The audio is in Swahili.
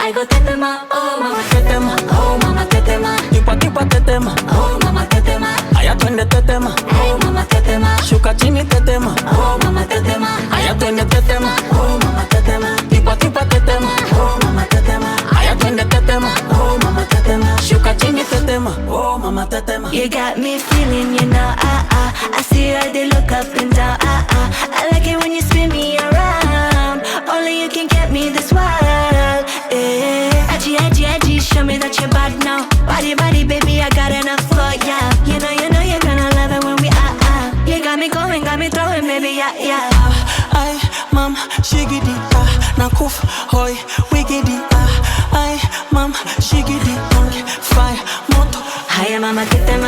I go tetema, oh mama tetema, oh mama tetema. Tipa tipa tetema, oh mama tetema. Aya twende tetema, oh mama tetema. Shuka chini tetema, oh mama tetema. Aya twende tetema, oh mama tetema. Tipa tipa tetema, oh mama tetema. Aya twende tetema, oh mama tetema. Shuka chini tetema, oh mama tetema. You got me feeling, you know, I see how they look up and down, I like it when you spin me around. Only you can get me this wild, eh. Edgy, edgy, edgy, show me that you're bad now. Body, body, baby, I got enough for ya. You know, you're gonna love it when we You got me going, got me throwing, baby, yeah, yeah. Ay, mam, shigidi, nakuf, hoy, wigidi, ay, mam, shigidi, fire, moto. Hi, mama, get them